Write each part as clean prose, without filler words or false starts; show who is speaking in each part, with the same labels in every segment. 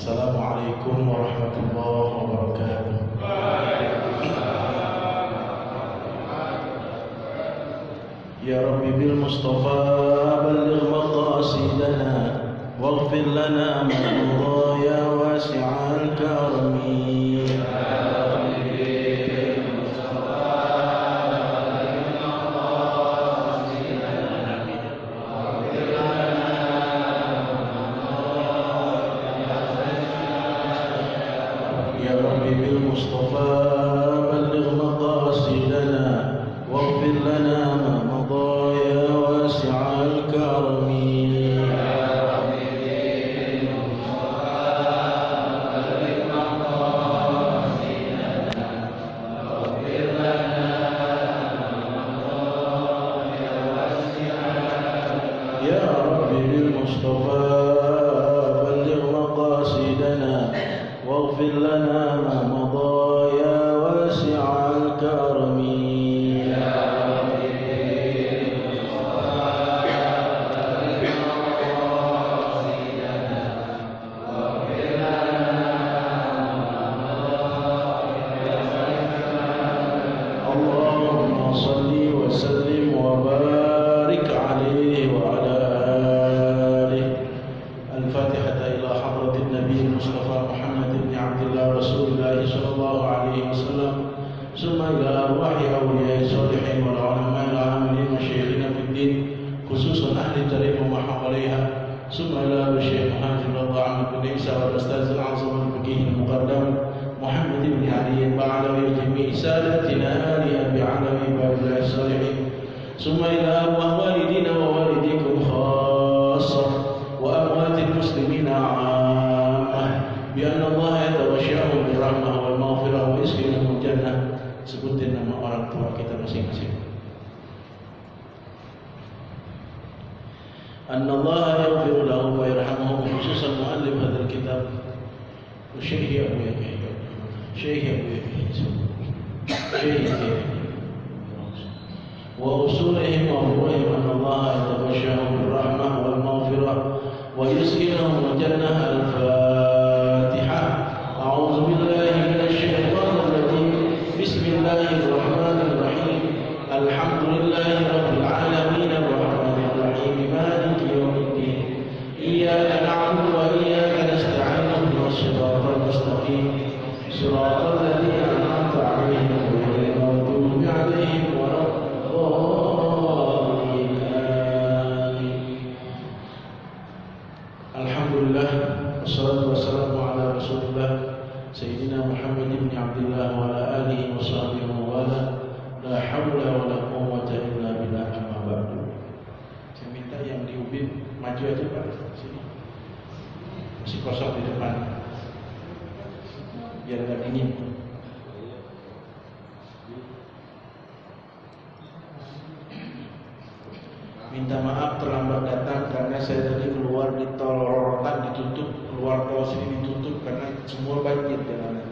Speaker 1: Assalamualaikum warahmatullahi wabarakatuh. Ya Rabbi bil Mustafa balligh maqasidana waghfir lana ma madha ya wasi'al karami. المصطفى بلغ مقاصدنا واغفر لنا ما مضى يا واسع الكرم. يا رب بالمصطفى بلغ مقاصدنا واغفر لنا ما مضى يا واسع الكرم. اللهم صل وسلم وبارك عليه وعلى آله. الفاتحة إلى حضرة النبي المصطفى محمد بن عبد الله رسول الله صلى الله عليه وسلم، ثم إلى أرواح أولياء الصالحين والعلماء العاملين وشيخنا في الدين خصوصا أهل التاريخ وما حواليها، ثم إلى الشيخ مهاجر رضا عمرو بن عيسى والأستاذ الأعظم الفقيه المقدم محمد بن علي البعلوي وجميع سادتنا آل أبي علوي باب الله الصالحين، ثم إلى أرواح والدينا ووالديكم خاصة وأموات المسلمين عامة بأن الله يتغشاهم بالرحمة والمغفرة ويسكنهم الجنة. Sebutin nama orang tua kita masing-masing. أن الله يغفر لهم ويرحمهم خصوصا مؤلف هذا الكتاب وشيخ أبو يحيى وأصولهم وفروعهم أن الله يتغشاهم بالرحمة والمغفرة ويسكنهم الجنة. الفاتحة. أعوذ بالله من الشيطان الرجيم. بسم الله الرحمن الرحيم. الحمد لله رب العالمين الرحمن الرحيم مالك يوم الدين. إياك نعبد وإياك نستعين اهدنا الصراط المستقيم صراط الذين أنعمت عليهم غير المغضوب عليهم ولا الضالين. Alhamdulillah wassalatu wassalamu ala Rasulillah Sayyidina Muhammad bin Abdullah wa ala alihi wa sahbihi wa wala. La haula wa la quwwata illa billah, amma ba'du. Saya minta yang di ubin maju aja Pak, sini. Masih kosong di depan. Biar enggak dingin. Minta maaf terlambat datang karena saya tadi keluar di tol Rorotan ditutup, keluar tol sini ditutup karena semua banjir jalanan.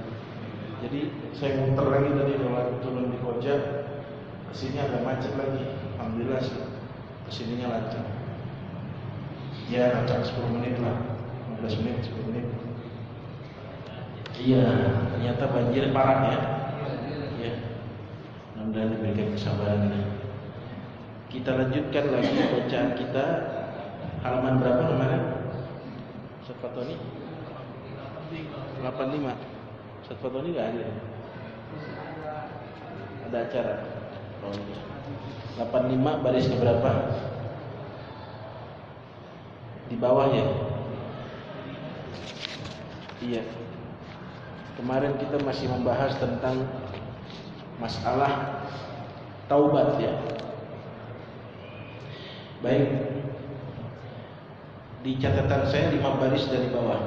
Speaker 1: Jadi saya muter lagi tadi turun di Koja, kesini agak macet lagi. Alhamdulillah sih kesininya lancar. Ya lancar 10 menit lah, 15 menit, 10 menit. Iya, ternyata banjir parah ya. Ya, mudah-mudahan diberikan kesabaran. Kita lanjutkan lagi bacaan kita. Halaman berapa kemarin? Ustaz Fatoni? 85. Ustaz Fatoni nggak ada. Ada acara. Oh, iya. 85 baris keberapa? Di bawah ya? Iya. Kemarin kita masih membahas tentang masalah taubat ya. Baik, di catatan saya 5 baris dari bawah,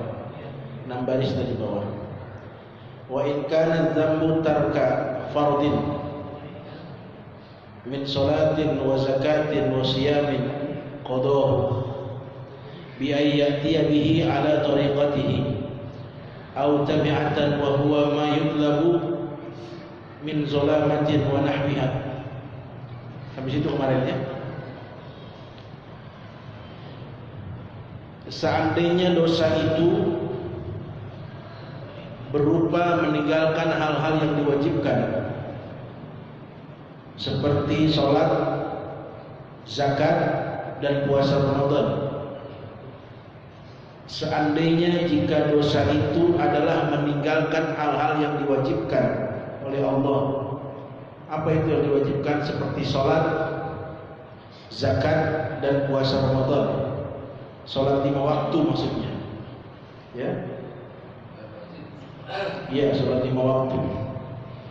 Speaker 1: 6 baris dari bawah. Wa in kana dzambu tarka fardin min salatin wa zakatin wa siyamin qadahu bi ayyatiya bihi ala tariqatihi aw tabi'atan wa huwa ma yutlabu min zalamatin wa nahwiha. Habis itu kemarin ya. Seandainya dosa itu berupa meninggalkan hal-hal yang diwajibkan seperti sholat, zakat, dan puasa Ramadan. Seandainya jika dosa itu adalah meninggalkan hal-hal yang diwajibkan oleh Allah. Apa itu yang diwajibkan? Seperti sholat, zakat, dan puasa Ramadan. Sholat 5 waktu maksudnya, ya? Iya, sholat 5 waktu.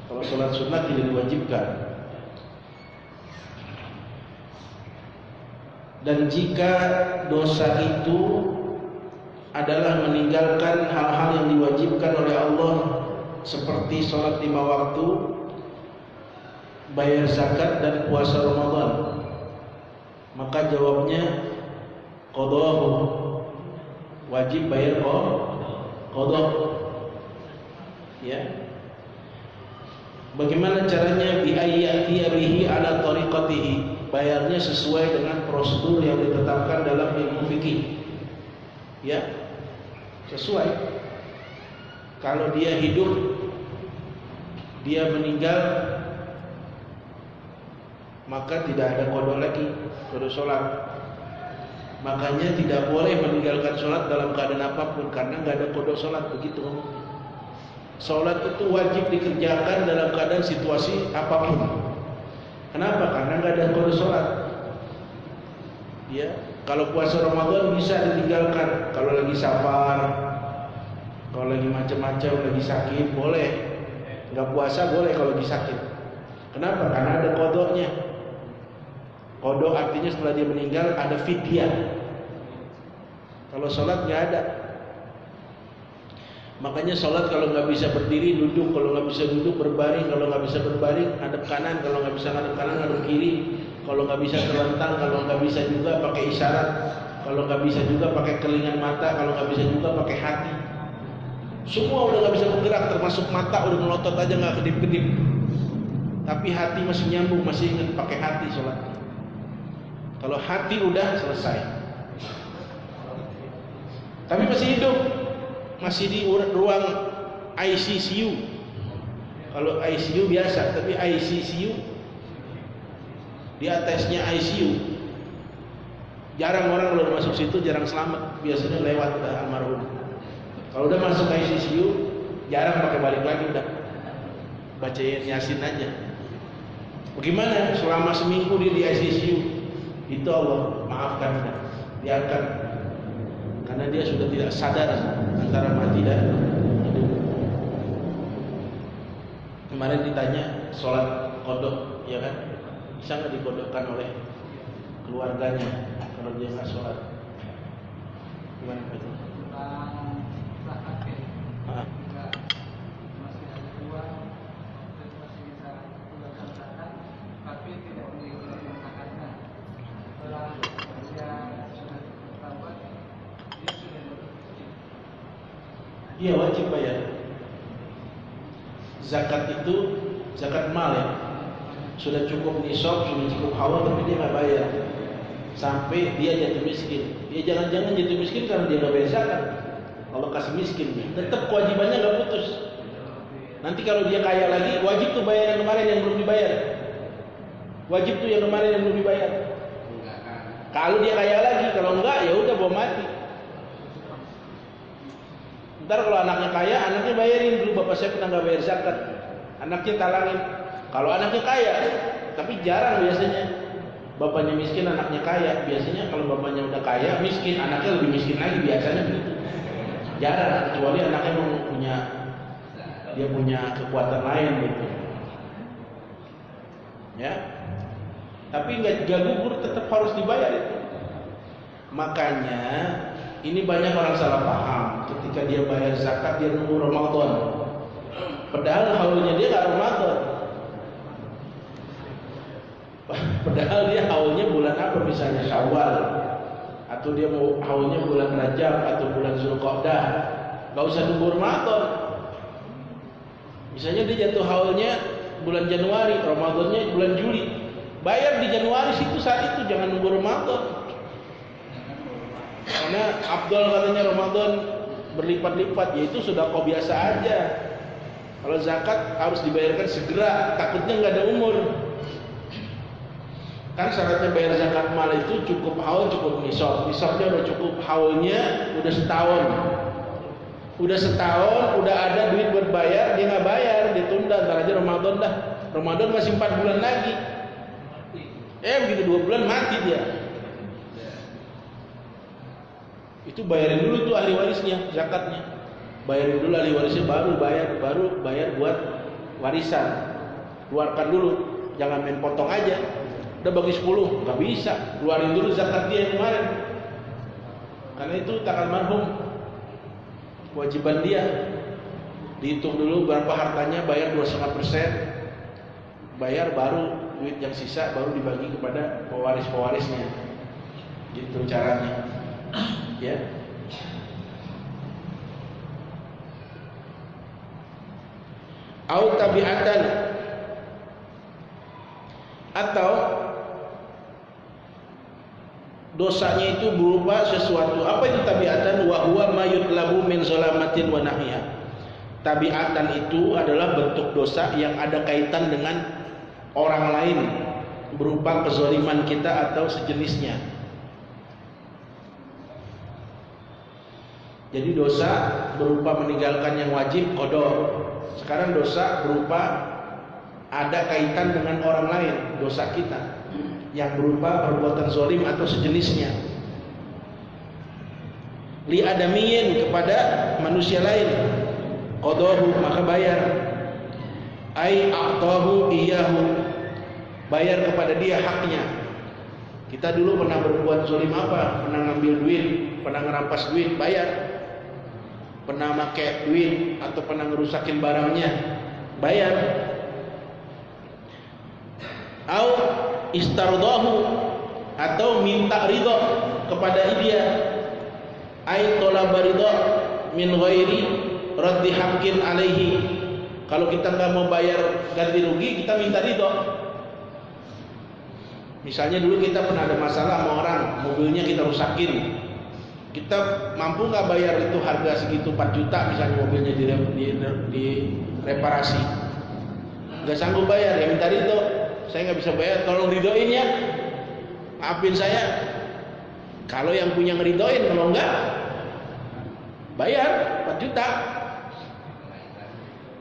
Speaker 1: Kalau sholat sunat tidak diwajibkan. Dan jika dosa itu adalah meninggalkan hal-hal yang diwajibkan oleh Allah seperti sholat 5 waktu, bayar zakat, dan puasa Ramadan, maka jawabnya qadhahu, wajib bayar qadha. Ya. Bagaimana caranya? Bi ayyati bihi ala tariqatihi, bayarnya sesuai dengan prosedur yang ditetapkan dalam ilmu fikih. Ya, sesuai. Kalau dia hidup, dia meninggal, maka tidak ada qada lagi, qada sholat. Makanya tidak boleh meninggalkan sholat dalam keadaan apapun, karena nggak ada qada sholat. Begitu. Sholat itu wajib dikerjakan dalam keadaan situasi apapun. Kenapa? Karena nggak ada qada sholat. Ya. Kalau puasa Ramadan bisa ditinggalkan. Kalau lagi safar, kalau lagi macam-macam, lagi sakit, boleh. Nggak puasa boleh kalau lagi sakit. Kenapa? Karena ada qadanya. Qada artinya setelah dia meninggal ada fidyah. Kalau sholat nggak ada. Makanya sholat kalau nggak bisa berdiri duduk, kalau nggak bisa duduk berbaring, kalau nggak bisa berbaring hadap kanan, kalau nggak bisa hadap kanan hadap kiri. Kalau nggak bisa terlentang, kalau nggak bisa juga pakai isyarat, kalau nggak bisa juga pakai kelingan mata, kalau nggak bisa juga pakai hati. Semua udah nggak bisa bergerak, termasuk mata udah melotot aja nggak kedip-kedip. Tapi hati masih nyambung, masih ingat pakai hati sholat. Kalau hati udah selesai. Tapi masih hidup, masih di ruang ICCU. Kalau ICU biasa, tapi ICCU di atasnya ICU. Jarang orang kalau masuk situ jarang selamat, biasanya lewat udah almarhum. Kalau udah masuk ICCU jarang pakai balik lagi, udah bacain Yasin aja. Bagaimana selama seminggu dia di ICCU? Itu Allah maafkan, biarkan, karena dia sudah tidak sadar antara mati dan hidup. Kemarin ditanya sholat qadha, ya kan? Bisa nggak dikodokkan oleh keluarganya kalau dia nggak sholat? Gimana Pak?
Speaker 2: Masih ada uang dan masih bisa keluarkan zakat, tapi tidak mengikuti zakatnya. Setelah dia sudah bertambah, dia sudah wajib.
Speaker 1: Iya, wajib bayar. Zakat itu zakat mal, ya. Sudah cukup nisab, sudah cukup haul, tapi dia nggak bayar sampai dia jatuh miskin. Dia jangan-jangan jatuh miskin karena dia nggak bayar zakat. Allah kasih miskin, tetap kewajibannya nggak putus. Nanti kalau dia kaya lagi, wajib tuh bayar yang kemarin yang belum dibayar. Wajib tuh yang kemarin yang belum dibayar. Kalau dia kaya lagi, kalau enggak ya udah bawa mati. Ntar kalau anaknya kaya, anaknya bayarin dulu. Bapak saya pernah nggak bayar zakat, anaknya talangin. Kalau anaknya kaya, tapi jarang biasanya bapaknya miskin, anaknya kaya. Biasanya kalau bapaknya udah kaya, miskin, anaknya lebih miskin lagi, biasanya begitu. Jarang, kecuali anaknya punya kekuatan lain gitu. Ya. Tapi nggak gugur, tetap harus dibayar itu. Makanya ini banyak orang salah paham. Ketika dia bayar zakat, dia nunggu Ramadan. Padahal haulnya dia nggak Ramadan. Padahal dia haulnya bulan apa, misalnya Syawal, atau dia mau haulnya bulan Rajab atau bulan Zulqa'dah. Gak usah nunggu Ramadan. Misalnya dia jatuh haulnya bulan Januari, Ramadannya bulan Juli. Bayar di Januari situ saat itu, jangan nunggu Ramadan. Karena Abdul katanya Ramadan berlipat-lipat, yaitu sedekah biasa aja. Kalau zakat harus dibayarkan segera, takutnya nggak ada umur. Kan syaratnya bayar zakat mal itu cukup haul, cukup nisab. Nisabnya udah cukup, haulnya udah setahun. Udah setahun, udah ada duit buat bayar, dia nggak bayar, ditunda, ntar aja Ramadan dah. Ramadan masih 4 bulan lagi. Begitu 2 bulan mati dia. Itu bayarin dulu tuh ahli warisnya, zakatnya. Bayarin dulu ahli warisnya, baru bayar buat warisan. Keluarkan dulu, jangan main potong aja. Udah bagi 10, nggak bisa. Keluarin dulu zakat dia yang kemarin. Karena itu tangan marhum, kewajiban dia. Dihitung dulu berapa hartanya, bayar 2,5%. Bayar, baru duit yang sisa baru dibagi kepada pewaris-pewarisnya. Gitu caranya. Ya. Au tabi'atan, atau dosanya itu berupa sesuatu. Apa itu tabi'atan? Wa huwa ma yutlabu min zalamatin wa nahya. Tabi'atan itu adalah bentuk dosa yang ada kaitan dengan orang lain, berupa kezaliman kita atau sejenisnya. Jadi dosa berupa meninggalkan yang wajib, qada. Sekarang dosa berupa ada kaitan dengan orang lain, dosa kita yang berupa perbuatan zalim atau sejenisnya. Li adamiyin, kepada manusia lain, qadahu, maka bayar. Ai a'tahu iyahu, bayar kepada dia haknya. Kita dulu pernah berbuat zalim apa? Pernah ngambil duit, pernah ngerampas duit, bayar. Pernah pakai duit atau pernah ngerusakin barangnya, bayar. Au istardahu, atau minta ridho kepada dia. Ai talaba ridho min ghairi raddi haqqin alaihi. Kalau kita nggak mau bayar ganti rugi, kita minta ridho. Misalnya dulu kita pernah ada masalah sama orang, mobilnya kita rusakin. Kita mampu nggak bayar itu harga segitu 4 juta, misalnya mobilnya direparasi. Nggak sanggup bayar, ya minta ridho. Saya nggak bisa bayar, tolong ridhoin ya, maafin saya. Kalau yang punya ngeridoin, kalau enggak bayar 4 juta.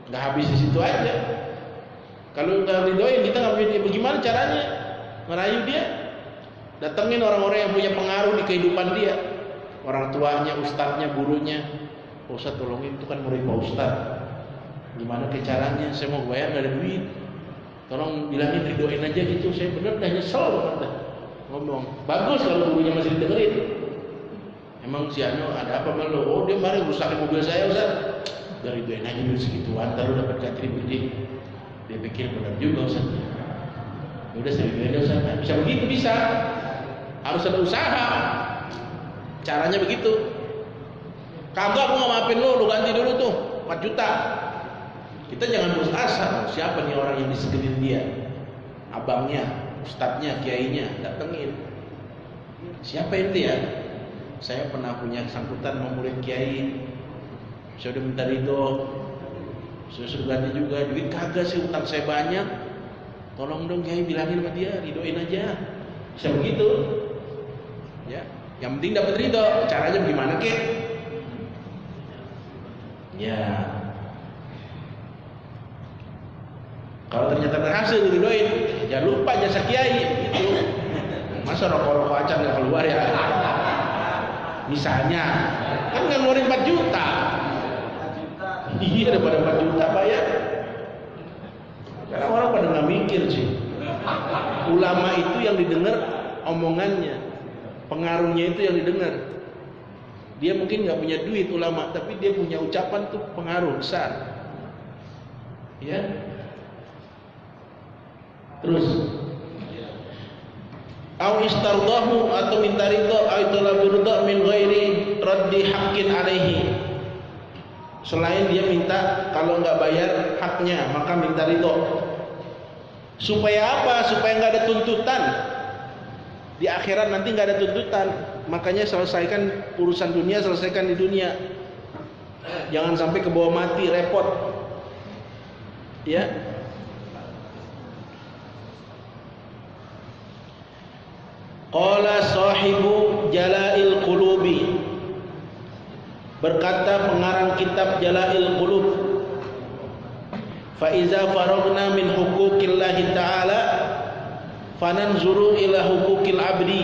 Speaker 1: Nggak habis di situ aja. Kalau nggak ridhoin, kita nggak bisa. Bagaimana caranya ngerayu dia? Datengin orang-orang yang punya pengaruh di kehidupan dia, orang tuanya, ustadznya, gurunya. Pak Ustadz tolongin, itu kan murid Pak Ustadz. Gimana ke caranya? Saya mau bayar, nggak ada duit. Tolong bilangin ridhoin aja gitu. Saya bener dah nyesel banget dah ngomong. Bagus kalau gurunya masih didengerin. Emang si Ano ada apa sama lo? Oh, dia kemarin rusakin mobil saya, Ustadz. Dari ridhoin aja dulu segituan, ntar lu dapat kontribusi. Dia pikir benar juga, Ustadz. Ya udah, saya ridhoin aja, Ustadz. Bisa begitu, bisa. Harus ada usaha. Caranya begitu. Kagak, aku nggak maafin lu ganti dulu tuh 4 juta. Kita jangan putus asa. Siapa nih orang yang disegenin dia? Abangnya, ustadznya, kiainya, datengin. Siapa itu ya? Saya pernah punya kesangkutan sama murid kiai. Saya udah minta ridho. Saya suruh ganti juga. Duit kagak sih, utang saya banyak. Tolong dong kiai, bilangin sama dia, ridhoin aja. Bisa begitu. Ya, yang penting dapat ridho. Caranya bagaimana kek? Ya. Kalau ternyata berhasil diridhoin, jangan lupa jasa kiai gitu. Masa rokok-rokok acan nggak keluar ya? Misalnya, kan nggak ngeluarin 4 juta. Iya, daripada 4 juta bayar. Karena orang pada nggak mikir sih. Ulama itu yang didengar omongannya, pengaruhnya itu yang didengar. Dia mungkin nggak punya duit ulama, tapi dia punya ucapan tuh pengaruh besar. Ya. Terus, au istardahu, atau minta ridho, au talab ridho min ghairi raddi haqqin alaihi. Selain dia minta, kalau nggak bayar haknya, maka minta ridho. Supaya apa? Supaya nggak ada tuntutan di akhirat, nanti nggak ada tuntutan. Makanya selesaikan urusan dunia, selesaikan di dunia. Jangan sampai kebawa mati, repot. Ya. Qala sahibu Jala'il Qulubi, berkata pengarang kitab Jala'il Qulub, fa iza faragna min huquqillahi ta'ala fananzuru ila huquqil abdi.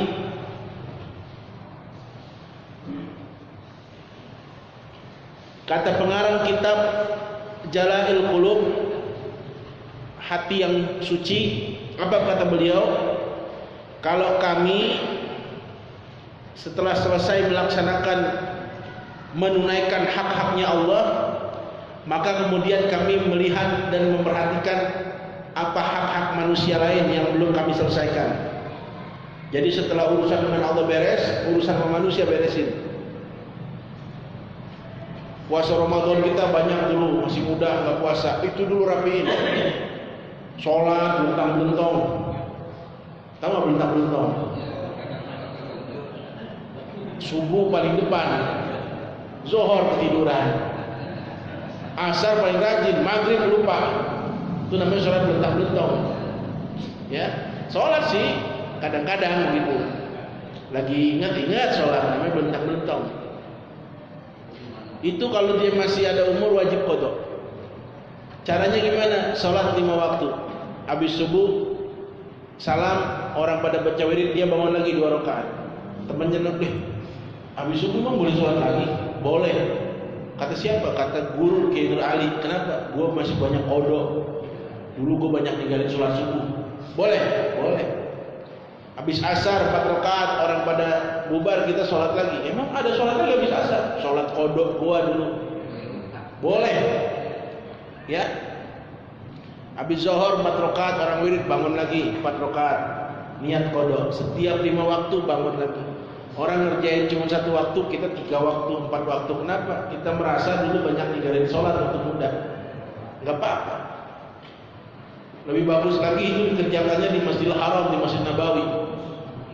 Speaker 1: Kata pengarang kitab Jala'il Qulub, hati yang suci, apa kata beliau? Kalau kami setelah selesai melaksanakan menunaikan hak-haknya Allah, maka kemudian kami melihat dan memperhatikan apa hak-hak manusia lain yang belum kami selesaikan. Jadi setelah urusan dengan Allah beres, urusan sama manusia beresin. Puasa Ramadan kita banyak dulu, masih muda nggak puasa, itu dulu rapiin. Sholat belentang-belentong, tahu nggak belentang-belentong? Subuh paling depan, Zohor ketiduran, Asar paling rajin, Maghrib lupa. Itu namanya sholat belentang-belentong. Ya, sholat sih kadang-kadang begitu. Lagi ingat-ingat sholat, namanya belentang-belentong. Itu kalau dia masih ada umur wajib qadha. Caranya gimana? Sholat 5 waktu. Habis subuh salam, orang pada baca wirid, dia bangun lagi 2 rakaat. Temannya deh, habis subuh memang boleh sholat lagi? Boleh. Kata siapa? Kata guru Kiai Nur Ali. Kenapa? Gua masih banyak qadha. Dulu gua banyak ninggalin sholat subuh. Boleh, boleh. Habis asar 4 rakaat, orang pada bubar, kita sholat lagi. Emang ada sholat lagi habis asar? Sholat qadha gua dulu. Boleh. Ya. Habis zuhur 4 rakaat, orang wirid bangun lagi 4 rakaat. Niat qadha. Setiap 5 waktu bangun lagi. Orang ngerjain cuma 1 waktu, kita 3 waktu, 4 waktu. Kenapa? Kita merasa dulu banyak ninggalin sholat waktu muda. Enggak apa-apa. Lebih bagus lagi itu dikerjakannya di Masjidil Haram, di Masjid Nabawi.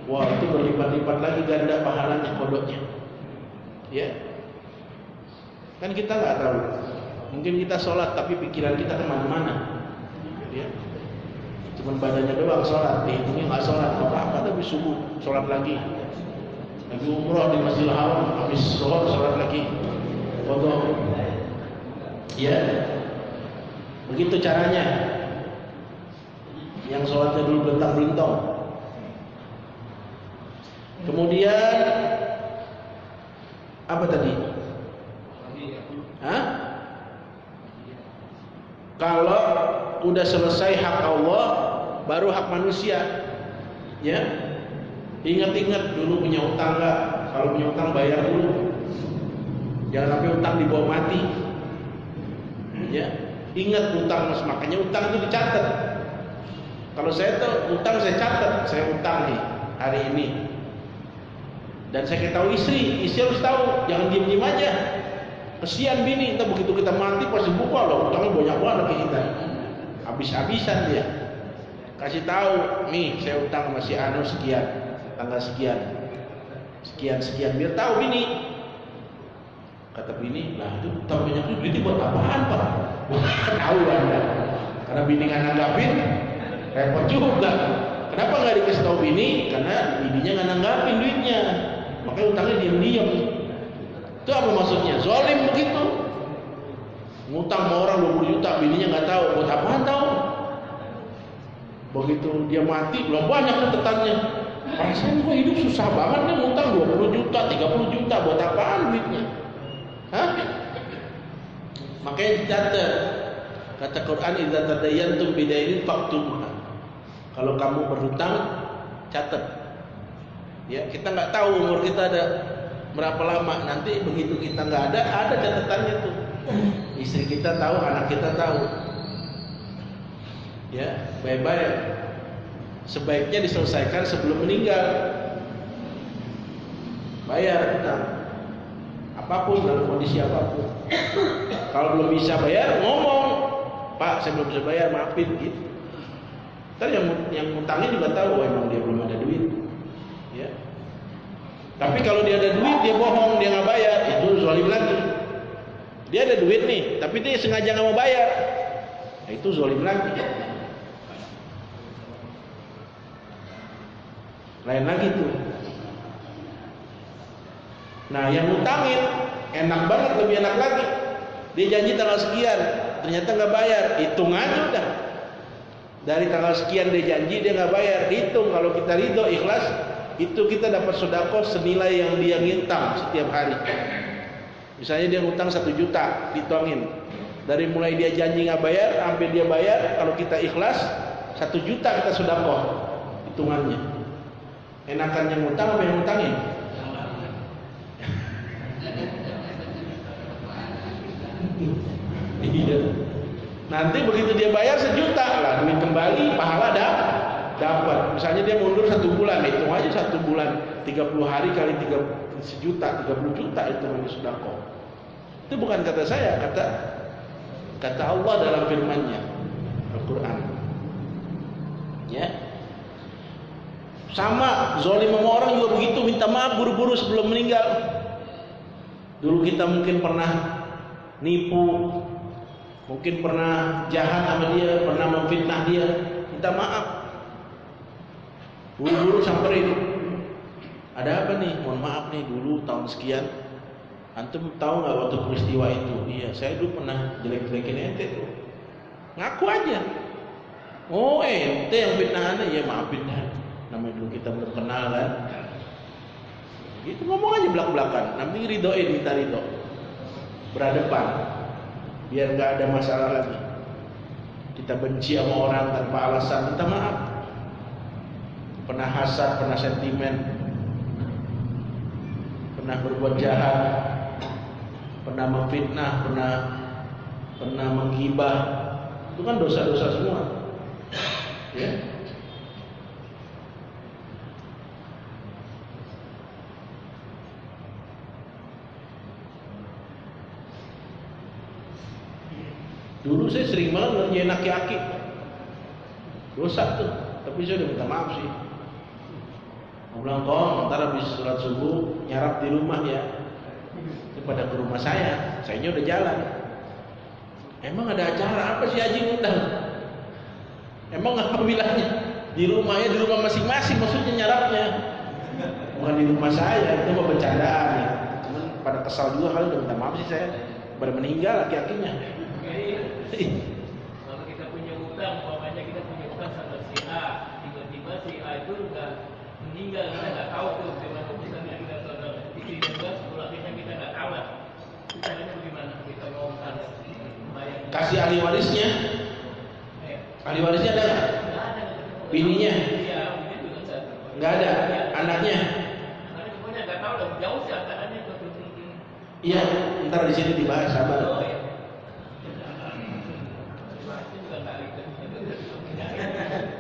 Speaker 1: Wah, itu berlipat-lipat lagi ganda pahalanya, kodoknya. Ya. Kan kita nggak tahu. Mungkin kita sholat tapi pikiran kita kemana-mana. Ya. Cuman badannya doang sholat, dihitungnya nggak sholat, apa-apa tapi subuh sholat lagi. Lagi umroh di Masjidil Haram, habis sholat sholat lagi. Kodok. Ya. Begitu caranya. Yang sholatnya dulu belentang-belentong. Kemudian apa tadi? Hah? Kalau udah selesai hak Allah, baru hak manusia. Ya. Ingat-ingat dulu punya utang enggak? Kalau punya utang bayar dulu. Jangan sampai utang dibawa mati. Ya. Ingat utang, makanya utang itu dicatat. Kalau saya tuh utang saya catat, saya utang nih hari ini. Dan saya tahu istri harus tahu, jangan diem-diem aja. Kesian bini, entah begitu kita mati pasti buka loh, utangnya banyak banget ke kita. Habis-habisan dia. Kasih tahu, nih saya utang masih anu sekian, tanggal sekian. Sekian biar tahu bini. Kata bini, "Lah itu utang banyak itu duitnya buat apaan, Pak?" Tahu Anda. Karena bini nggak nanggapin, repot juga. Kenapa nggak dikasih tahu bini? Karena bininya nggak nanggapin duitnya, makanya utangnya diam-diam. Itu apa maksudnya? Zalim begitu. Ngutang sama orang 20 juta, bininya nggak tahu. Buat apaan tahu? Begitu dia mati, belum banyak catatannya. Perasaan gua hidup susah banget nih, ngutang 20 juta, 30 juta, buat apaan duitnya? Hah? Makanya dicatat. Kata Quran, "Idza tadayantum bidainin faktubuha." Kalau kamu berhutang, catat. Ya, kita nggak tahu umur kita ada berapa lama. Nanti begitu kita nggak ada catatannya tuh. Istri kita tahu, anak kita tahu. Ya, baik-baik. Sebaiknya diselesaikan sebelum meninggal. Bayar hutang. Apapun, dalam kondisi apapun. Kalau belum bisa bayar, ngomong, "Pak, saya belum bisa bayar, maafin," gitu. Ntar yang ngutangnya juga tahu, emang dia belum ada duit. Ya. Tapi kalau dia ada duit, dia bohong, dia nggak bayar, itu zalim lagi. ada duit nih, tapi dia sengaja nggak mau bayar. Nah, itu zalim lagi. Lain lagi tuh. Nah, yang ngutangin enak banget, lebih enak lagi. Dia janji tanggal sekian, ternyata nggak bayar, hitung aja udah. Dari tanggal sekian dia janji, dia nggak bayar, hitung. Kalau kita ridho ikhlas, itu kita dapat sedekah senilai yang dia ngutang setiap hari. Misalnya dia ngutang 1 juta, hitungin. Dari mulai dia janji nggak bayar sampai dia bayar, kalau kita ikhlas 1 juta kita sedekah, hitungannya. Enakan yang ngutang apa yang ngutangin? Iya. Nanti begitu dia bayar 1 juta lah, duit kembali, pahala dapat. Misalnya dia mundur 1 bulan, hitung aja 1 bulan, 30 hari kali 1 juta, 30 juta itu namanya sedekah. Itu bukan kata saya, kata Allah dalam firman-Nya, Al-Qur'an. Ya. Sama zalim sama orang juga begitu, minta maaf buru-buru sebelum meninggal. Dulu kita mungkin pernah nipu, mungkin pernah jahat sama dia, pernah memfitnah dia, minta maaf. Buru-buru samperin. Ada apa nih? Mohon maaf nih, dulu tahun sekian antum tahu nggak waktu peristiwa itu? Iya, saya dulu pernah jelek-jelekin ente tuh. Ngaku aja. Oh, ente yang fitnah anda, ya maafin dah. Namanya dulu kita belum kenal kan. Gitu ngomong aja belak-belakan. Nanti ridoin, minta ridho. Berhadapan. Biar nggak ada masalah lagi. Kita benci sama orang tanpa alasan, minta maaf. Pernah hasad, pernah sentimen, pernah berbuat jahat, pernah memfitnah, pernah menggibah, itu kan dosa-dosa semua. Ya. Dulu saya sering banget ngerjain aki-aki, dosa tuh, tapi saya udah minta maaf sih. Mau bilang, kong, ntar habis sholat subuh nyarap di rumah ya. Daripada ke rumah sayanya udah jalan. Emang ada acara apa sih Haji ngundang? Emang apa bilangnya? Di rumahnya, di rumah masing-masing maksudnya nyarapnya. Bukan di rumah saya, itu mah bercandaan ya. Cuman pada kesal juga kali udah minta maaf sih saya. Pada meninggal laki-lakinya.
Speaker 3: Kalau kita punya utang, umpamanya kita punya utang sama si A, tiba-tiba si A itu udah meninggal, kita nggak tahu tuh gimana misalnya kita saudara istri dan gas, kalau kita nggak tahu lah. Caranya bagaimana kita mau bayar?
Speaker 1: Kasih ahli warisnya. Ahli warisnya ada nggak?
Speaker 3: Nggak ada.
Speaker 1: Bininya?
Speaker 3: Iya, bininya juga nggak ada.
Speaker 1: Nggak ada. Anaknya?
Speaker 3: Anaknya pokoknya nggak tahu lah, jauh sih antaranya ke.
Speaker 1: Iya, ntar di sini dibahas sabar.
Speaker 3: Oh, iya.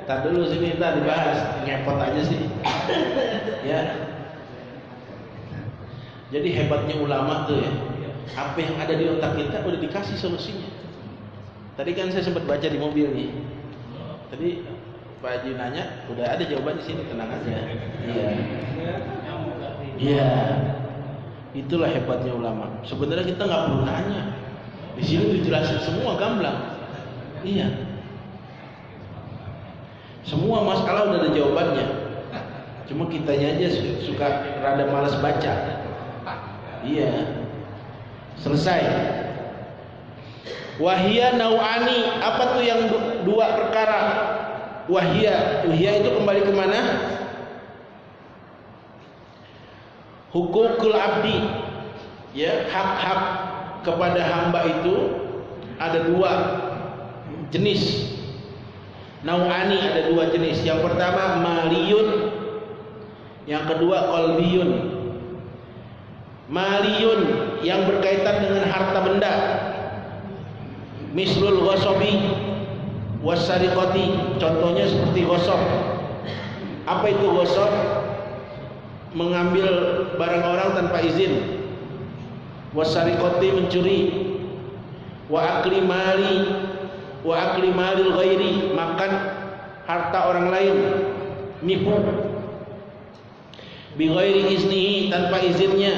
Speaker 1: Tar dulu sini kita dibahas, ngepot aja sih. Ya. Jadi hebatnya ulama tuh ya. Apa yang ada di otak kita udah dikasih solusinya. Tadi kan saya sempat baca di mobil nih. Tadi Pak Haji nanya, udah ada jawaban di sini, tenang aja. Iya. Iya. Itulah hebatnya ulama. Sebenarnya kita nggak perlu nanya. Di sini dijelasin semua gamblang. Iya. Semua masalah udah ada jawabannya. Cuma kitanya aja suka rada malas baca. Iya. Selesai. Wahia nau'ani, apa tuh yang dua perkara? Wahia itu kembali kemana? Hukukul abdi. Ya, hak-hak kepada hamba itu ada 2 jenis. Nau'ani ada 2 jenis. Yang pertama maliyun, yang kedua qalbiyun. Maliyun yang berkaitan dengan harta benda. Mislul ghasabi wasariqati, contohnya seperti ghasab. Apa itu ghasab? Mengambil barang orang tanpa izin. Wasariqati, mencuri. Wa akli malil ghairi, makan harta orang lain, nipu. Bi ghairi iznihi, tanpa izinnya.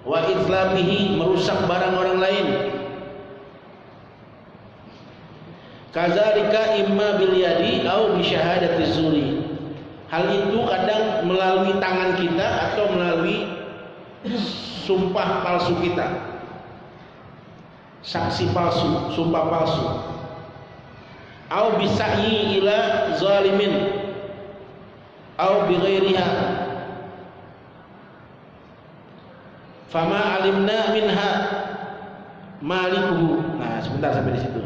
Speaker 1: wa itlamihi, merusak barang orang lain. Kadzalika imma bil yadi au bi syahadati zuri. Hal itu kadang melalui tangan kita atau melalui sumpah palsu kita. Saksi palsu, sumpah palsu. Au bi sa'yi ila zalimin au bi ghairiha. Fama alimna minha malikuhu. Nah, sebentar sampai di situ.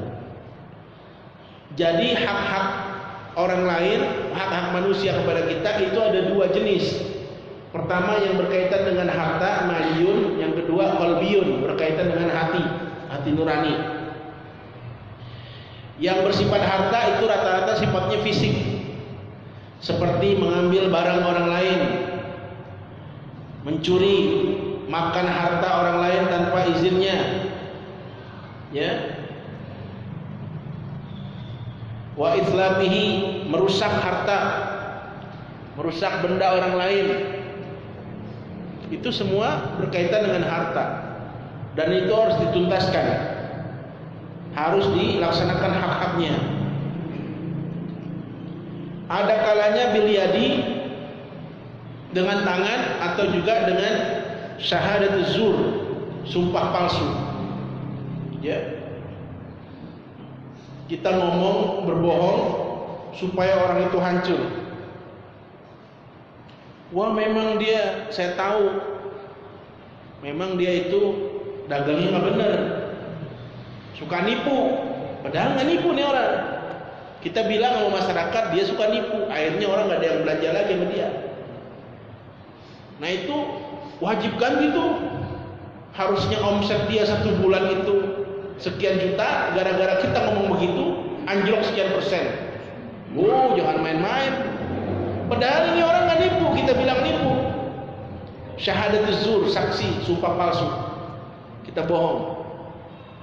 Speaker 1: Jadi hak-hak orang lain, hak-hak manusia kepada kita itu ada dua jenis. Pertama yang berkaitan dengan harta, maliyun. Yang kedua qalbiyun, berkaitan dengan hati, hati nurani. Yang bersifat harta itu rata-rata sifatnya fisik, seperti mengambil barang orang lain, mencuri, makan harta orang lain tanpa izinnya, ya. Wa itlamihi, merusak harta, merusak benda orang lain. Itu semua berkaitan dengan harta, dan itu harus dituntaskan, harus dilaksanakan hak-haknya. Ada kalanya bil yadi, dengan tangan, atau juga dengan syahadatuz zur, sumpah palsu, ya. Kita ngomong berbohong supaya orang itu hancur. Wah, memang dia, saya tahu, memang dia itu dagangnya nggak benar, suka nipu. Padahal nggak nipu nih orang. Kita bilang sama masyarakat dia suka nipu, akhirnya orang nggak ada yang belanja lagi sama dia. Nah itu wajib ganti tuh. Harusnya omset dia 1 bulan itu sekian juta, gara-gara kita ngomong begitu anjlok sekian persen. Jangan main-main. Padahal ini orang nggak nipu, kita bilang nipu. Syahadatuz zur, saksi, sumpah palsu. Kita bohong.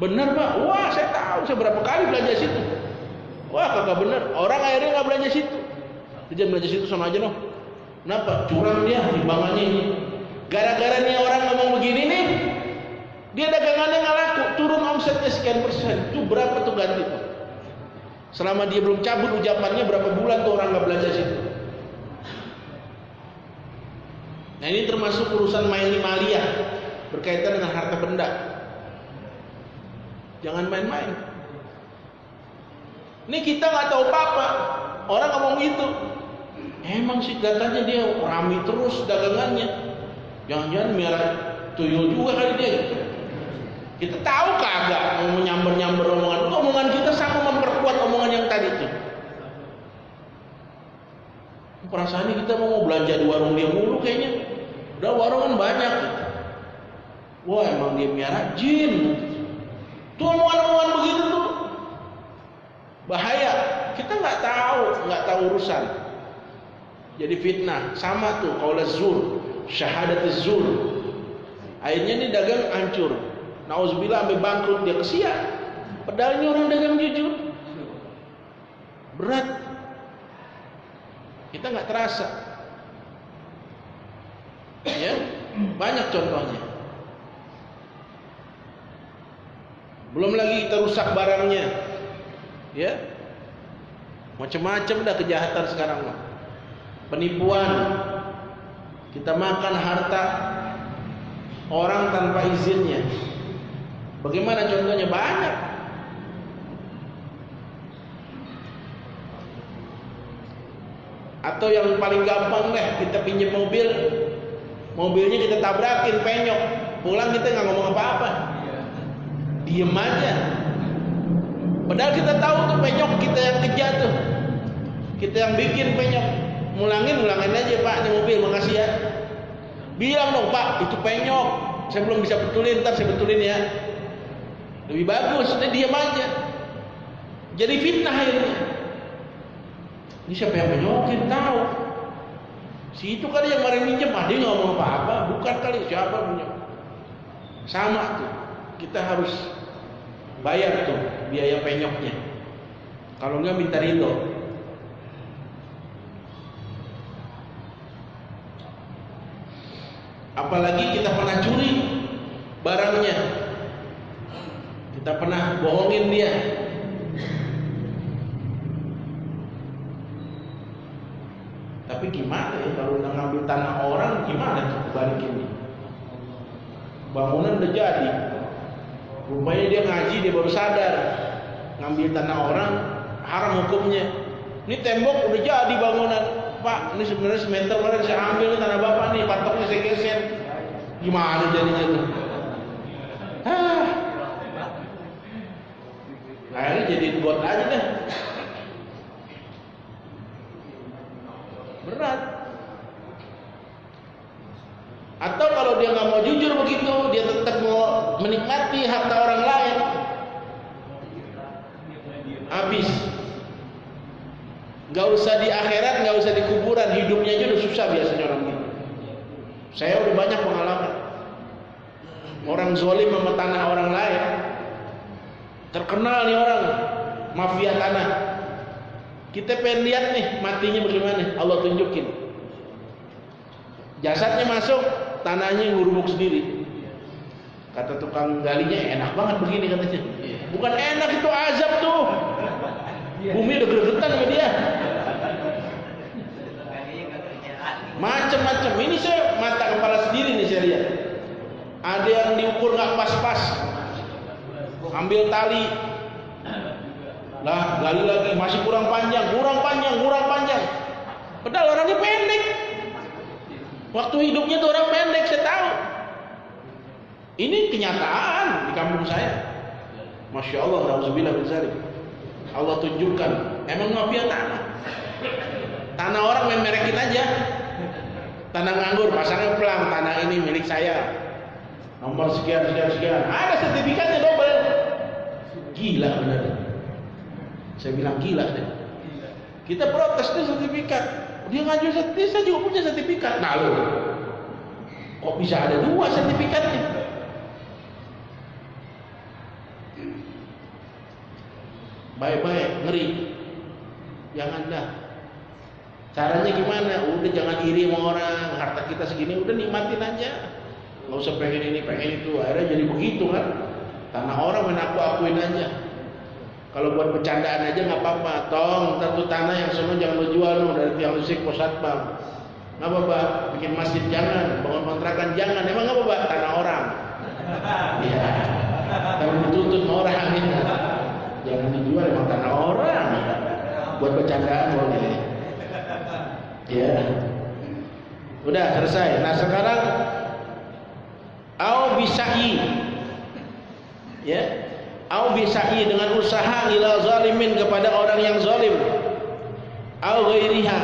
Speaker 1: Benar Pak? Wah, saya tahu, saya berapa kali belanja situ. Wah, kagak benar. Orang akhirnya nggak belanja situ. Dia belanja situ sama aja noh. Kenapa? Curang dia, timbangannya ini. Gara-gara nih orang ngomong begini nih, dia dagangannya nggak laku, turun omsetnya sekian persen. Itu berapa tuh ganti tuh? Selama dia belum cabut ucapannya, berapa bulan tuh orang nggak belanja situ? Nah ini termasuk urusan maliyah, berkaitan dengan harta benda. Jangan main-main. Ini kita nggak tahu apa-apa, orang ngomong gitu. Emang sih katanya dia rame terus dagangannya. Jangan-jangan merah tuyul juga kali dia. Kita tahu kagak mau nyamber-nyamber omongan. Omongan kita sama memperkuat omongan yang tadi itu. Perasaannya kita mau belanja di warung dia mulu kayaknya. Udah warung kan banyak gitu. Wah emang dia miara jin. Tuh omongan-omongan begitu tuh bahaya. Kita nggak tahu urusan. Jadi fitnah. Sama tuh qaulaz zur, syahadatuz zur. Akhirnya nih dagang hancur. Nauzubillah sampai bangkrut, dia kesian. Padahal ini orang dagang jujur. Berat. Kita nggak terasa. Ya, banyak contohnya. Belum lagi kita rusak barangnya. Ya. Macam-macam dah kejahatan sekarang mah. Penipuan. Kita makan harta orang tanpa izinnya. Bagaimana contohnya? Banyak. Atau yang paling gampang deh, kita pinjam mobil, mobilnya kita tabrakin, penyok, pulang kita nggak ngomong apa-apa, diem aja. Padahal kita tahu tuh penyok kita yang kerja tuh, kita yang bikin penyok. Mulangin aja Pak, ini mobil, makasih ya. Bilang dong Pak, itu penyok, saya belum bisa betulin, ntar saya betulin ya. Lebih bagus, dia diam aja. Jadi fitnah akhirnya. Ini siapa yang penyokin? Tahu. Si itu kali yang kemarin minjem, dia nggak ngomong apa-apa, bukan kali siapa punya. Sama tuh, kita harus bayar tuh biaya penyoknya. Kalau nggak minta ridho. Apalagi kita pernah curi, barangnya. Kita pernah bohongin dia. Tapi gimana ya kalau udah ngambil tanah orang, gimana balikin dia? Bangunan udah jadi. Rupanya dia ngaji, dia baru sadar ngambil tanah orang haram hukumnya. Ini tembok udah jadi bangunan. Pak, ini sebenarnya semeter kemarin saya ambil nih tanah bapak nih, patoknya saya geser. Gimana jadinya tuh? Akhirnya jadi got aja deh. Berat. Atau kalau dia nggak mau jujur begitu, dia tetap mau menikmati harta orang lain, habis. Nggak usah di akhirat, nggak usah di kuburan, hidupnya aja udah susah biasanya orang gitu. Saya udah banyak pengalaman. Orang zalim sama tanah orang lain, terkenal nih orang mafia tanah. Kita pengen lihat nih matinya bagaimana, Allah tunjukin. Jasadnya masuk, tanahnya ngurubuk sendiri. Kata tukang galinya, enak banget begini katanya. Bukan enak, itu azab tuh. Bumi udah gregetan sama dia. Macam-macam. Ini saya mata kepala sendiri nih saya lihat. Ada yang diukur nggak pas-pas, ambil tali, lah gali lagi masih kurang panjang. Padahal orangnya pendek. Waktu hidupnya tuh orang pendek, saya tahu. Ini kenyataan di kampung saya. Masya Allah, alhamdulillah bidzalik. Allah tunjukkan, emang mafia tanah. Tanah orang main merekin aja. Tanah nganggur, pasangnya pelang, tanah ini milik saya. Nomor sekian. Ada sertifikatnya double. Gila benar. Saya bilang gila deh. Kita protes tuh sertifikat. Dia ngajuin sertifikat, saya juga punya sertifikat. Nah lo, kok bisa ada dua sertifikatnya? Baik-baik, ngeri. Jangan dah. Caranya gimana? Udah jangan iri sama orang. Harta kita segini, udah nikmatin aja. Nggak usah pengen ini, pengen itu. Akhirnya jadi begitu kan. Tanah orang main aku-akuin aja. Kalau buat bercandaan aja nggak apa-apa. Tong, ntar tuh tanah yang semua jangan lo jual lo dari tiang listrik pos satpam. Nggak apa-apa. Bikin masjid jangan, bangun kontrakan jangan. Emang nggak apa-apa? Tanah orang. Iya. Kalau dituntut sama orang ini, jangan dijual, emang tanah orang. Buat bercandaan boleh. Ya. Udah selesai. Nah sekarang au bisa'i, ya, au bisa'i dengan usaha ila zalimin kepada orang yang zalim, au ghairiha,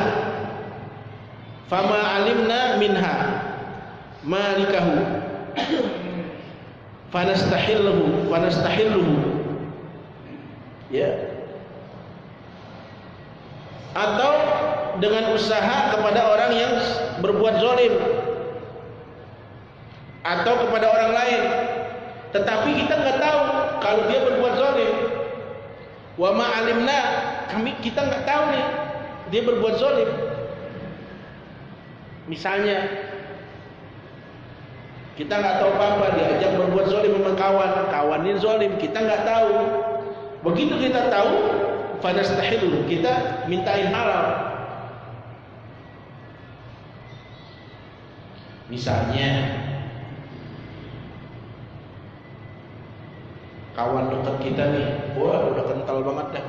Speaker 1: fama alimna minha malikahu fanastahilluhu, ya, atau dengan usaha kepada orang yang berbuat zalim atau kepada orang lain, tetapi kita nggak tahu kalau dia berbuat zalim. Wa ma alimna, kita nggak tahu nih dia berbuat zalim. Misalnya kita nggak tahu apa-apa, diajak berbuat zalim sama kawan ini zalim, kita nggak tahu. Begitu kita tahu, fanastahilu, kita mintain halal. Misalnya kawan dekat kita nih, wah udah kental banget dah.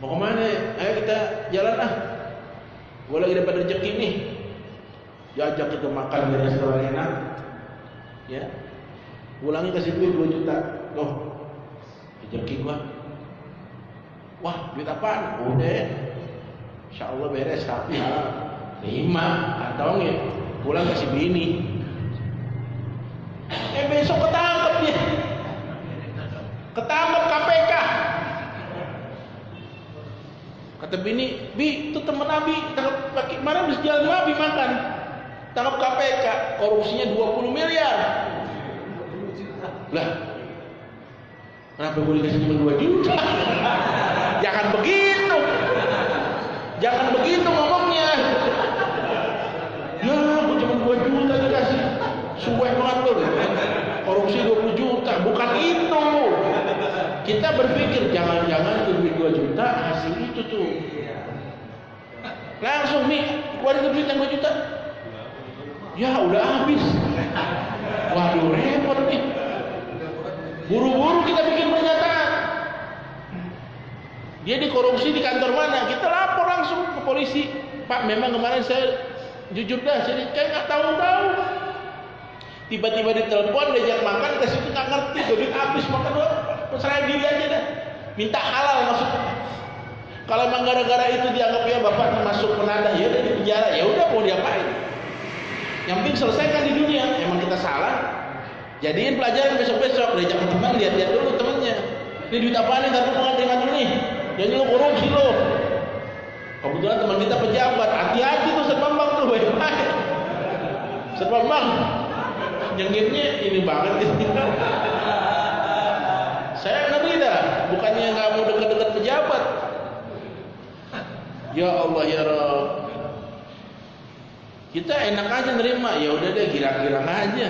Speaker 1: Mau kemana? Ayo kita jalan ah. Gue lagi dapat rezeki nih. Diajak kita makan di restoran enak, ya. Pulangnya kasih duit 2 juta. Loh, rezeki gua. Wah, duit apaan? Udah, insya Allah beres, tapi halal. Terima, kantongin. Pulang kasih bini. Besok ketangkep dia. Ketangkep KPK. Kata bini, Bi, itu teman Abi, tangkap kemarin habis jalan sama Abi makan. Tangkap KPK, korupsinya 20 miliar. Lah, kenapa gue dikasih cuma 2 juta? Jangan begitu. Jangan begitu ngomongnya. Ya, gue cuma 2 juta dikasih. Suwek banget lo. kita berpikir jangan-jangan tuh duit 2 juta hasil itu tuh. Langsung nih keluarin duit yang 2 juta. Ya udah habis. Waduh repot nih. Buru-buru kita bikin pernyataan. Dia dikorupsi di kantor mana? Kita lapor langsung ke polisi. Pak, memang kemarin saya jujur dah, saya kayak nggak tahu-tahu. Tiba-tiba ditelepon, diajak makan, ke situ nggak ngerti, duit habis makan doang. Serah diri aja dah. Minta halal maksudnya. Kalau emang gara-gara itu dianggap ya bapak masuk penadah, ya udah di penjara, ya udah mau diapain? Yang penting selesaikan di dunia. Emang kita salah, jadiin pelajaran besok-besok. Diajak teman, lihat-lihat dulu temennya. Ini duit apaan nih? Tapi mau terima dulu nih. Jangan lu korupsi lo. Kebetulan teman kita pejabat, hati-hati tuh Setbambang tuh, baik-baik. Setbambang, nyengitnya ini banget gitu. Saya ngeri dah, bukannya nggak mau dekat-dekat pejabat. Ya Allah ya Rabb. Kita enak aja nerima, ya udah deh girang-girang aja.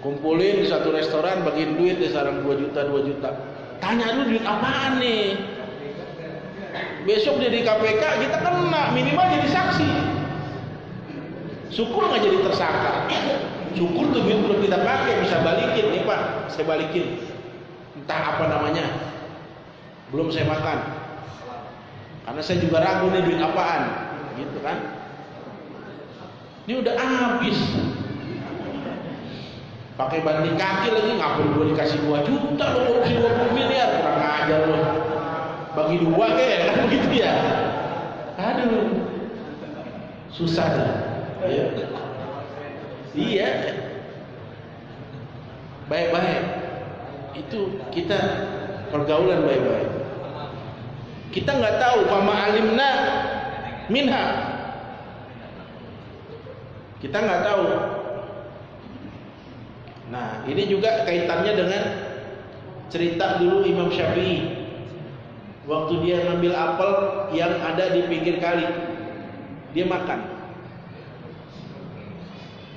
Speaker 1: Kumpulin di satu restoran, bagiin duit deh sekarang 2 juta. Tanya dulu duit apaan nih? Besok dia di KPK kita kena, minimal jadi saksi. Syukur nggak jadi tersangka. Syukur tuh duit belum kita pakai, bisa balikin nih Pak, saya balikin. Entah apa namanya, belum saya makan. Karena saya juga ragu nih duit apaan, gitu kan? Ini udah habis. Pakai banding kaki lagi, ngapain gua dikasih 2 juta lo korupsi 20 miliar, kurang ajar lo. Bagi 2 kayak kan begitu ya. Aduh. Susah dah. Ya. Iya. Baik-baik. Itu kita pergaulan baik-baik. Kita nggak tahu fama alimna minha. Kita nggak tahu. Nah, ini juga kaitannya dengan cerita dulu Imam Syafi'i. Waktu dia ngambil apel yang ada di pinggir kali, dia makan.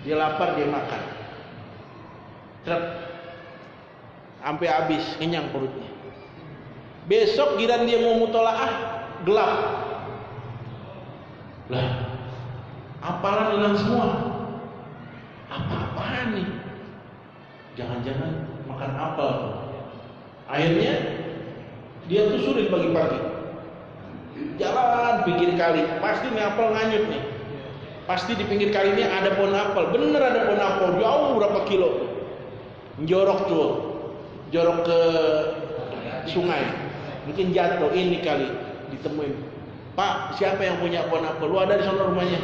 Speaker 1: Dia lapar, dia makan. Trep. Sampai habis, kenyang perutnya. Besok giran dia mau mutolaah, gelap. Lah, apalan hilang semua. Apa-apaan nih? Jangan-jangan makan apel. Akhirnya dia tusurin pagi-pagi. Jalan pinggir kali, pasti nih apel nganyut nih. Pasti di pinggir kali ini ada pohon apel. Bener ada pohon apel, jauh berapa kilo. Jorok tuh. Jorok ke sungai. Mungkin jatuh ini kali ditemuin. Pak, siapa yang punya pohon apel? Lu ada di sana rumahnya.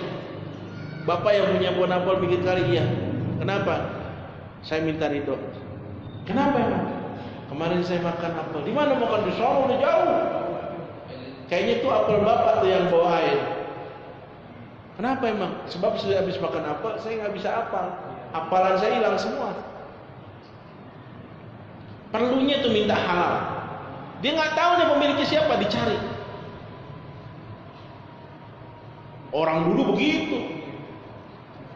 Speaker 1: Bapak yang punya pohon apel pinggir kali, iya. Kenapa? Saya minta ridho. Kenapa emang? Kemarin saya makan apel. Di mana makan? Di sana udah jauh. Kayaknya itu apel bapak tuh yang bawa air. Kenapa emang? Sebab sudah habis makan apel, saya nggak bisa apal. Apalan saya hilang semua. Perlunya tuh minta halal. Dia nggak tahu nih pemiliknya siapa, dicari. Orang dulu begitu.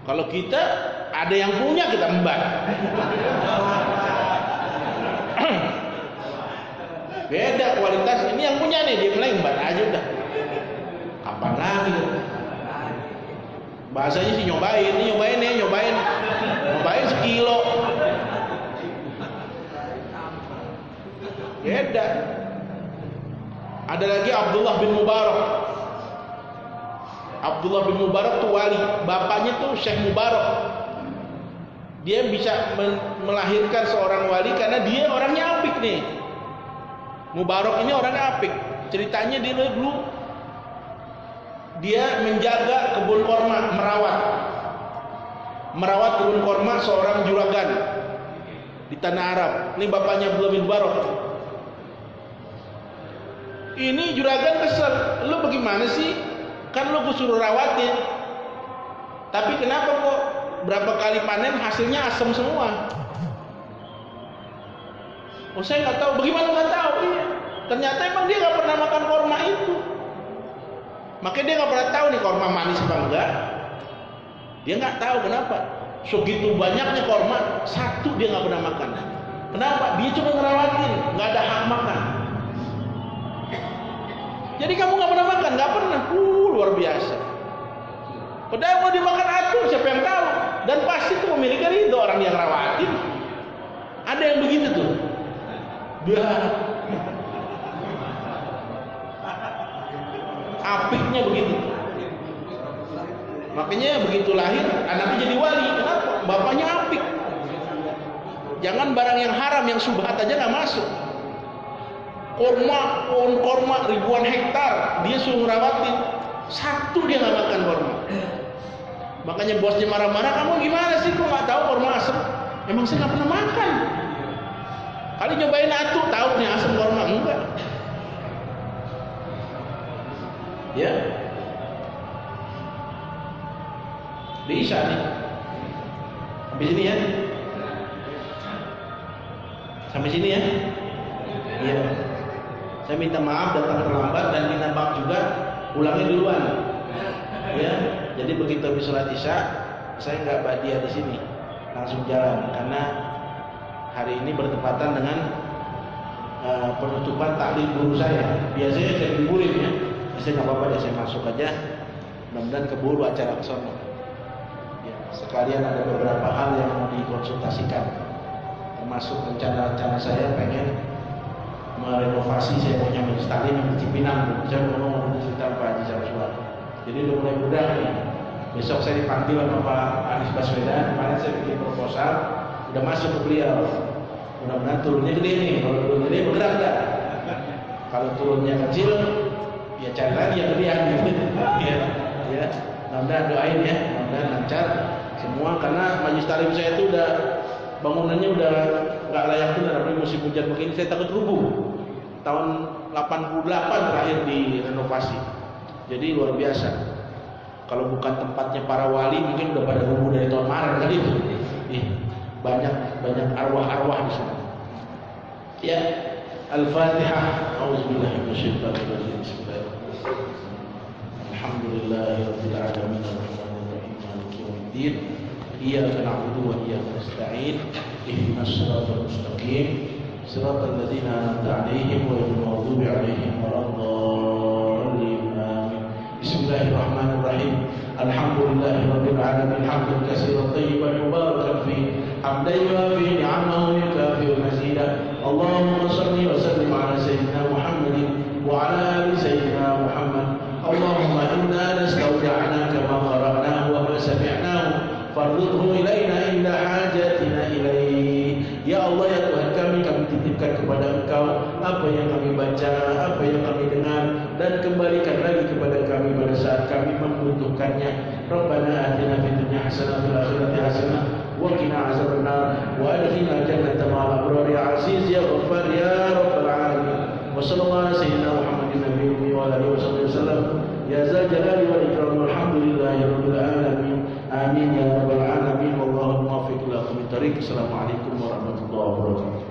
Speaker 1: Kalau kita ada yang punya, kita embat. Beda kualitas. Ini yang punya nih, dia mulai embat aja udah. Kapan lagi? Bahasanya sih nyobain, ini nyobain sekilo. Beda. Ada lagi Abdullah bin Mubarak. Abdullah bin Mubarak tuh wali, bapaknya tuh Syekh Mubarak. Dia bisa melahirkan seorang wali karena dia orangnya apik nih. Mubarak ini orangnya apik. Ceritanya dia dulu dia menjaga kebun korma, merawat kebun korma seorang juragan di tanah Arab. Ini bapaknya Abdullah bin Mubarak. Ini juragan kesel, lu bagaimana sih? Kan lu suruh rawatin. Tapi kenapa kok berapa kali panen hasilnya asam semua? Oh saya nggak tahu. Bagaimana nggak tahu? Iya. Ternyata emang dia nggak pernah makan korma itu. Makanya dia nggak pernah tahu nih korma manis apa enggak. Dia nggak tahu kenapa. Segitu banyaknya korma, satu dia nggak pernah makan. Kenapa? Dia cuma ngerawatin, nggak ada hak makan. Jadi kamu nggak pernah makan, nggak pernah. Luar biasa. Padahal mau dimakan atur, siapa yang tahu? Dan pasti itu memiliki itu orang yang rawatin. Ada yang begitu tuh. Dia apiknya begitu. Makanya begitu lahir anaknya jadi wali. Kenapa? Bapaknya apik. Jangan barang yang haram, yang subhat aja nggak masuk. Korma, pohon korma ribuan hektar, dia suruh ngerawatin. Satu dia nggak makan korma. Makanya bosnya marah-marah, kamu gimana sih kok nggak tahu korma asem? Emang saya nggak pernah makan. Kali nyobain atuh, tahu nih asem korma enggak? Ya, bisa nih. Sampai sini ya. Sampai sini ya. Iya. Saya minta maaf datang terlambat dan minta maaf juga pulangnya duluan. Ya. Jadi begitu habis sholat isya, saya nggak badiah di sini, langsung jalan karena hari ini bertepatan dengan penutupan taklim guru saya. Biasanya saya liburin ya, saya nggak apa-apa deh, saya masuk aja. Mudah-mudahan keburu acara kesono. Ya, sekalian ada beberapa hal yang mau dikonsultasikan, termasuk rencana-rencana saya pengen merenovasi. Saya punya majelis taklim di Cipinang. Saya mau cerita Pak Haji Samsuat. Jadi udah mulai mudah nih. Besok saya dipanggil sama Pak Anies Baswedan. Kemarin saya bikin proposal, udah masuk ke beliau. Mudah-mudahan turunnya gede nih. Kalau turun gede bergerak enggak? Kalau turunnya kecil, ya cari lagi yang gedean gitu. Ya. Mudah-mudahan doain ya. Mudah-mudahan lancar semua karena majelis taklim saya itu udah bangunannya udah nggak layak benar. Apalagi musim hujan begini saya takut rubuh. Tahun 88 terakhir direnovasi. Jadi luar biasa. Kalau bukan tempatnya para wali mungkin udah pada rubuh dari tahun Maret kali itu. Banyak arwah-arwah di sana. Ya, Al-Fatihah. Auzubillahi minasyaitonir rajim. Bismillahirrahmanirrahim. Alhamdulillahirabbil alamin arrahmanirrahim maliki yaumiddin. Iyyaka na'budu wa iyyaka nasta'in. Ihdinas siratal mustaqim. Siratal ladzina an'amta 'alaihim ghairil maghdubi 'alaihim waladdallin. Bismillahirrahmanirrahim. Alhamdulillahirabbil alamin hamdan katsiran thayyiban mubarakan fi hamdan yuwafi ni'amahu yukafi mazidah. Allahumma shalli wa sallim ala sayyidina Muhammadin wa ala ali sayyidina Muhammad. Allahumma inna nastawdi'naka ma qara'nahu wa ma sami'nahu fardudhu ilaina inda hajatina ilaihi. Ya Allah, ya Tuhan kami titipkan kepada Engkau apa yang kami baca, apa yang kami dengar, dan kembalikan lagi kepada kami pada saat kami membutuhkannya. Rabbana atina fid dunya hasanah wa fil akhirati hasanah wa qina azabannar wa adkhilna jannata ma'al abrar ya aziz ya ghaffar ya rabbal alamin. Wa sallallahu ala sayyidina Muhammadin nabiyyi ummi wa alihi wasallam. Ya zal jalali wal ikram. Alhamdulillahi rabbil alamin. Amin ya rabbal alamin. Wallahu muwaffiq ila aqwamit thariq. Assalamualaikum warahmatullahi wabarakatuh.